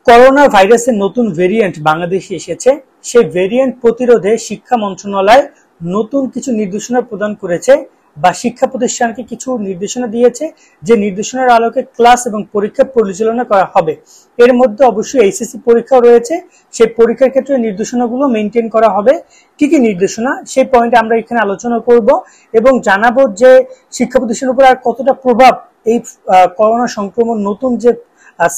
Corona ভাইরাসের নতুন variant বাংলাদেশে এসেছে। সেই ভেরিয়েন্ট প্রতিরোধে শিক্ষা মন্ত্রণালয় নতুন কিছু নির্দেশনা প্রদান করেছে বা শিক্ষা প্রতিষ্ঠানকে কিছু নির্দেশনা দিয়েছে, যে নির্দেশনার আলোকে ক্লাস এবং পরীক্ষা পরিচালনা করা হবে। এর মধ্যে অবশ্যই এইচএসসি পরীক্ষা রয়েছে, সেই পরীক্ষার ক্ষেত্রে নির্দেশনাগুলো মেনটেন করা হবে। কি কি নির্দেশনা সেই পয়েন্টে আমরা এখানে আলোচনা করব এবং জানাবো যে শিক্ষা প্রতিষ্ঠানের উপর আর কতটা প্রভাব এই করোনা সংক্রমণ নতুন যে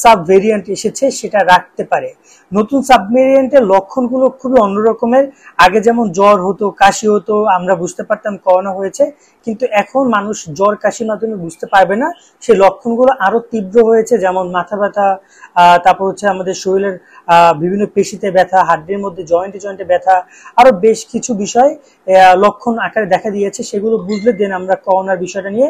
সাব ভেরিয়েন্ট এসেছে সেটা রাখতে পারে। নতুন সাব ভেরিয়েন্টের লক্ষণগুলো খুবই অন্যরকমের। আগে যেমন জ্বর হতো, কাশি হতো, আমরা বুঝতে পারতাম করোনা হয়েছে, কিন্তু এখন মানুষ জ্বর কাশির মাধ্যমে বুঝতে পারবে না। সেই লক্ষণগুলো আরো তীব্র হয়েছে, যেমন মাথা ব্যথা, তারপর হচ্ছে আমাদের শরীরের বিভিন্ন পেশিতে ব্যথা, হাড্ডির মধ্যে জয়েন্টে জয়েন্টে ব্যথা, আরো বেশ কিছু বিষয় লক্ষণ আকারে দেখা দিয়েছে। সেগুলো বুঝলে দেন আমরা করোনার বিষয়টা নিয়ে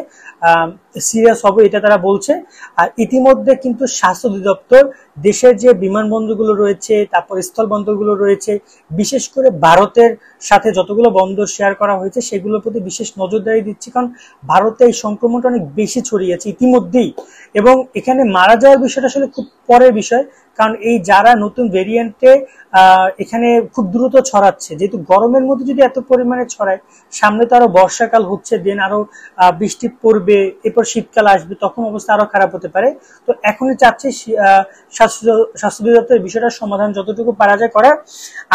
সিরিয়াস হবে, এটা তারা বলছে। আর ইতিমধ্যে কিন্তু স্বাস্থ্য অধিদপ্তর দেশের যে বিমানবন্দরগুলো রয়েছে, তারপর স্থলবন্দরগুলো রয়েছে, বিশেষ করে ভারতের সাথে যতগুলো বন্দর শেয়ার করা হয়েছে সেগুলোর প্রতি বিশেষ নজরদারি দিচ্ছে, কারণ ভারতে এই সংক্রমণটা অনেক বেশি ছড়িয়েছে ইতিমধ্যেই। এবং এখানে মারা যাওয়ার বিষয়টা আসলে খুব পরের বিষয়, কারণ এই যারা নতুন ভেরিয়েন্টে এখানে খুব দ্রুত ছড়াচ্ছে, যেহেতু গরমের মধ্যে যদি এত পরিমাণে ছড়ায়, সামনে তো আরো বর্ষাকাল হচ্ছে, দেন আরো বৃষ্টি পড়বে, এরপর শীতকাল আসবে, তখন অবস্থা আরো খারাপ হতে পারে। তো এখনই চাচ্ছে স্বাস্থ্য অধিদপ্তরের বিষয়টার সমাধান যতটুকু পারা যায় করার।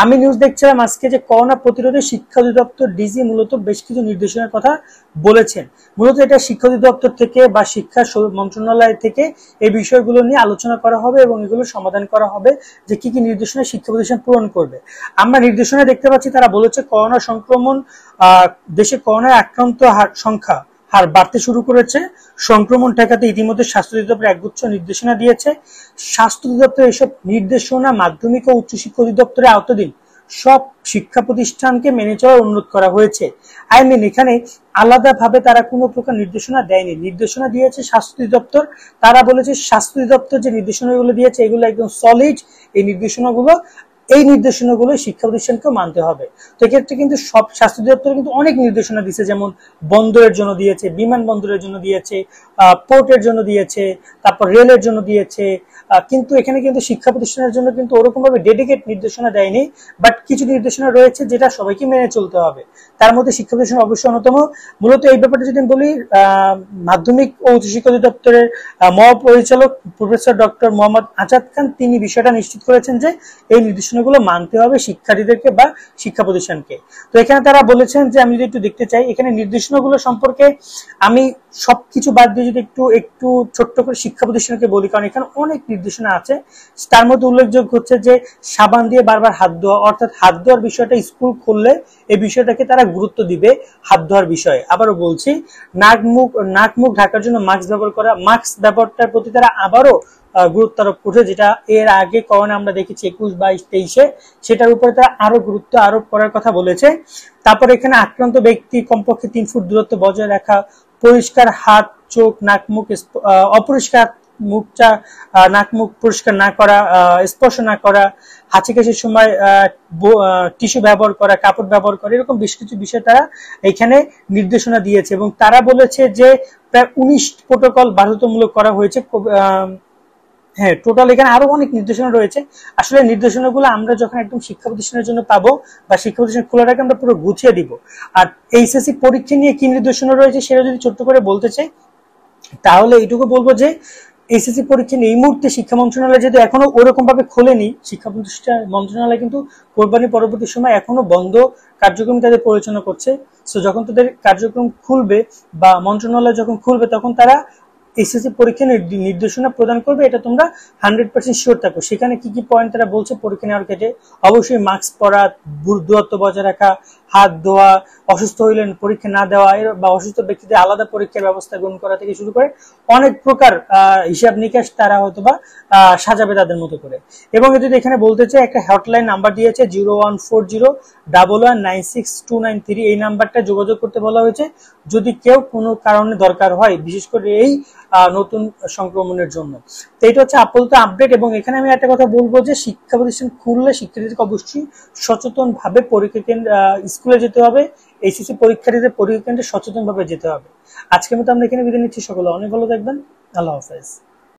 আমি নিউজ দেখছিলাম আজকে যে করোনা প্রতিরোধে শিক্ষা অধিদপ্তর ডিজি মূলত বেশ কিছু নির্দেশনার কথা বলেছেন। মূলত এটা শিক্ষা অধিদপ্তর থেকে বা শিক্ষা মন্ত্রণালয় থেকে এই বিষয়গুলো নিয়ে আলোচনা করা হবে এবং এগুলো সমাধান করা হবে যে কি কি নির্দেশনা শিক্ষা প্রতিষ্ঠান পূরণ করবে। আমরা নির্দেশনা দেখতে পাচ্ছি, তারা বলেছে করোনা সংক্রমণ দেশে করোনায় আক্রান্ত হার বাড়তে শুরু করেছে। সংক্রমণ ঠেকাতে ইতিমধ্যে স্বাস্থ্য অধিদপ্তর একগুচ্ছ নির্দেশনা দিয়েছে। স্বাস্থ্য অধিদপ্তর এসব নির্দেশনা মাধ্যমিক ও উচ্চশিক্ষা অধিদপ্তরের আওতাধীন সব শিক্ষা প্রতিষ্ঠানকে মেনে চলার অনুরোধ করা হয়েছে। এখানে আলাদাভাবে তারা কোনো প্রকার নির্দেশনা দেয়নি, নির্দেশনা দিয়েছে স্বাস্থ্য অধিদপ্তর। তারা বলেছে স্বাস্থ্য অধিদপ্তর যে নির্দেশনাগুলো দিয়েছে এগুলো একদম সলিড। এই নির্দেশনাগুলো শিক্ষা প্রতিষ্ঠানকে মানতে হবে। তো এক্ষেত্রে কিন্তু সব স্বাস্থ্য অধিদপ্তর কিন্তু অনেক নির্দেশনা দিয়েছে, যেমন বন্দরের জন্য দিয়েছে, বিমানবন্দরের জন্য দিয়েছে, পোর্টের জন্য দিয়েছে, তারপর রেলের জন্য দিয়েছে। কিন্তু এখানে কিন্তু শিক্ষা প্রতিষ্ঠানের জন্য কিন্তু ওরকম ভাবে ডেডিকেট নির্দেশনা দেয়নি, বাট কিছু নির্দেশনা রয়েছে যেটা সবাইকে মেনে চলতে হবে। তার মধ্যে শিক্ষা প্রতিষ্ঠান অবশ্যই অন্যতম। মূলত এই ব্যাপারটা যদি বলি, মাধ্যমিক ও উচ্চশিক্ষা অধিদপ্তরের মহাপরিচালক প্রফেসর ডক্টর মোহাম্মদ আজাদ খান তিনি বিষয়টা নিশ্চিত করেছেন যে এই নির্দেশনাগুলো মানতে হবে শিক্ষার্থীদেরকে বা শিক্ষা প্রতিষ্ঠানকে। তো এখানে তারা বলেছেন যে, আমি যদি একটু দেখতে চাই এখানে নির্দেশনাগুলো সম্পর্কে, আমি সবকিছু বাদ দিয়ে যদি একটু ছোট্ট করে শিক্ষা প্রতিষ্ঠানকে বলি, কারণ এখানে অনেক নির্দেশনা আছে। তার মধ্যে উল্লেখযোগ্য হচ্ছে যে সাবান দিয়ে বারবার হাত ধোয়া, অর্থাৎ হাত ধোয়ার বিষয়টা স্কুল খুললে এই বিষয়টাকে তারা গুরুত্ব দিবে হাত ধোয়ার বিষয়ে। আবারও বলছি, নাক মুখ ঢাকার জন্য মাস্ক ব্যবহার করা, মাস্ক ব্যবহারটার প্রতি তারা আবারও গুরুত্ব আরোপ করছে, যেটা এর আগে করোনা আমরা দেখেছি 21, 22, 23-এ, সেটার উপরে তারা আরো গুরুত্ব আরোপ করার কথা বলেছে। তারপর এখানে আক্রান্ত ব্যক্তি কমপক্ষে 3 ফুট দূরত্ব বজায় রাখা, পরিষ্কার হাত, চোখ, নাক মুখ, অপরিষ্কার নাক মুখ পরিষ্কার না করা, স্পর্শ না করা, হাঁচি কাশির সময় টিস্যু ব্যবহার করা, কাপড় ব্যবহার করা, এরকম বেশ কিছু বিষয় তারা এখানে নির্দেশনা দিয়েছে। এবং তারা বলেছে যে প্রায় 19 প্রোটোকল বাধ্যতামূলক করা হয়েছে। হ্যাঁ, টোটাল এখানে আরো অনেক নির্দেশনা রয়েছে। আসলে নির্দেশনাগুলো আমরা যখন একদম শিক্ষা প্রতিষ্ঠানের জন্য পাবো বা শিক্ষা প্রতিষ্ঠান খোলার আগে আমরা পুরো গুছিয়ে দিব। আর এইচএসসি পরীক্ষা নিয়ে কি নির্দেশনা রয়েছে সেটা যদি ছোট্ট করে বলতে চাই, তাহলে এইটুকু বলবো যে এইচএসসি পরীক্ষা নিয়ে এই মুহূর্তে শিক্ষা মন্ত্রণালয় যেহেতু এখনো ওরকম ভাবে খোলেনি, শিক্ষা প্রতিষ্ঠান মন্ত্রণালয় কিন্তু কোরবানি পরবর্তী সময় এখনো বন্ধ কার্যক্রম তাদের পরিচালনা করছে। সো যখন তাদের কার্যক্রম খুলবে বা মন্ত্রণালয় যখন খুলবে, তখন তারা এইচএসসি পরীক্ষা নির্দেশনা প্রদান করবে, এটা তোমরা 100% শিওর থাকো। সেখানে কি কি পয়েন্ট তারা বলছে পরীক্ষা নেওয়ার ক্ষেত্রে, অবশ্যই মাস্ক পরা, দূরত্ব বজায় রাখা, হাত ধোয়া, অসুস্থ হইলে পরীক্ষা না দেওয়া, বা অসুস্থ ব্যক্তিদের আলাদা পরীক্ষার ব্যবস্থা গ্রহণ করা থেকে শুরু করে অনেক প্রকার হিসাব নিকাশ তারা হয়তো বা সাজাবে তাদের মতো করে। এবং যদি এখানে বলতে চাই, একটা হটলাইন নাম্বার দিয়েছে 014011962993, এই নাম্বারটা যোগাযোগ করতে বলা হয়েছে যদি কেউ কোনো কারণে দরকার হয়, বিশেষ করে এই নতুন সংক্রমণের জন্য। তো এটা হচ্ছে আপাতত আপডেট। এবং এখানে আমি একটা কথা বলবো যে শিক্ষা প্রতিষ্ঠান খুললে শিক্ষার্থীদেরকে অবশ্যই সচেতন ভাবে পরীক্ষা কেন্দ্র স্কুলে যেতে হবে, এইচএসসি পরীক্ষার্থীদের পরীক্ষা কেন্দ্রে সচেতন ভাবে যেতে হবে। আজকের মতো আমরা এখানে বিদায় নিচ্ছি। সকলে অনেক ভালো থাকবেন। আল্লাহ হাফেজ।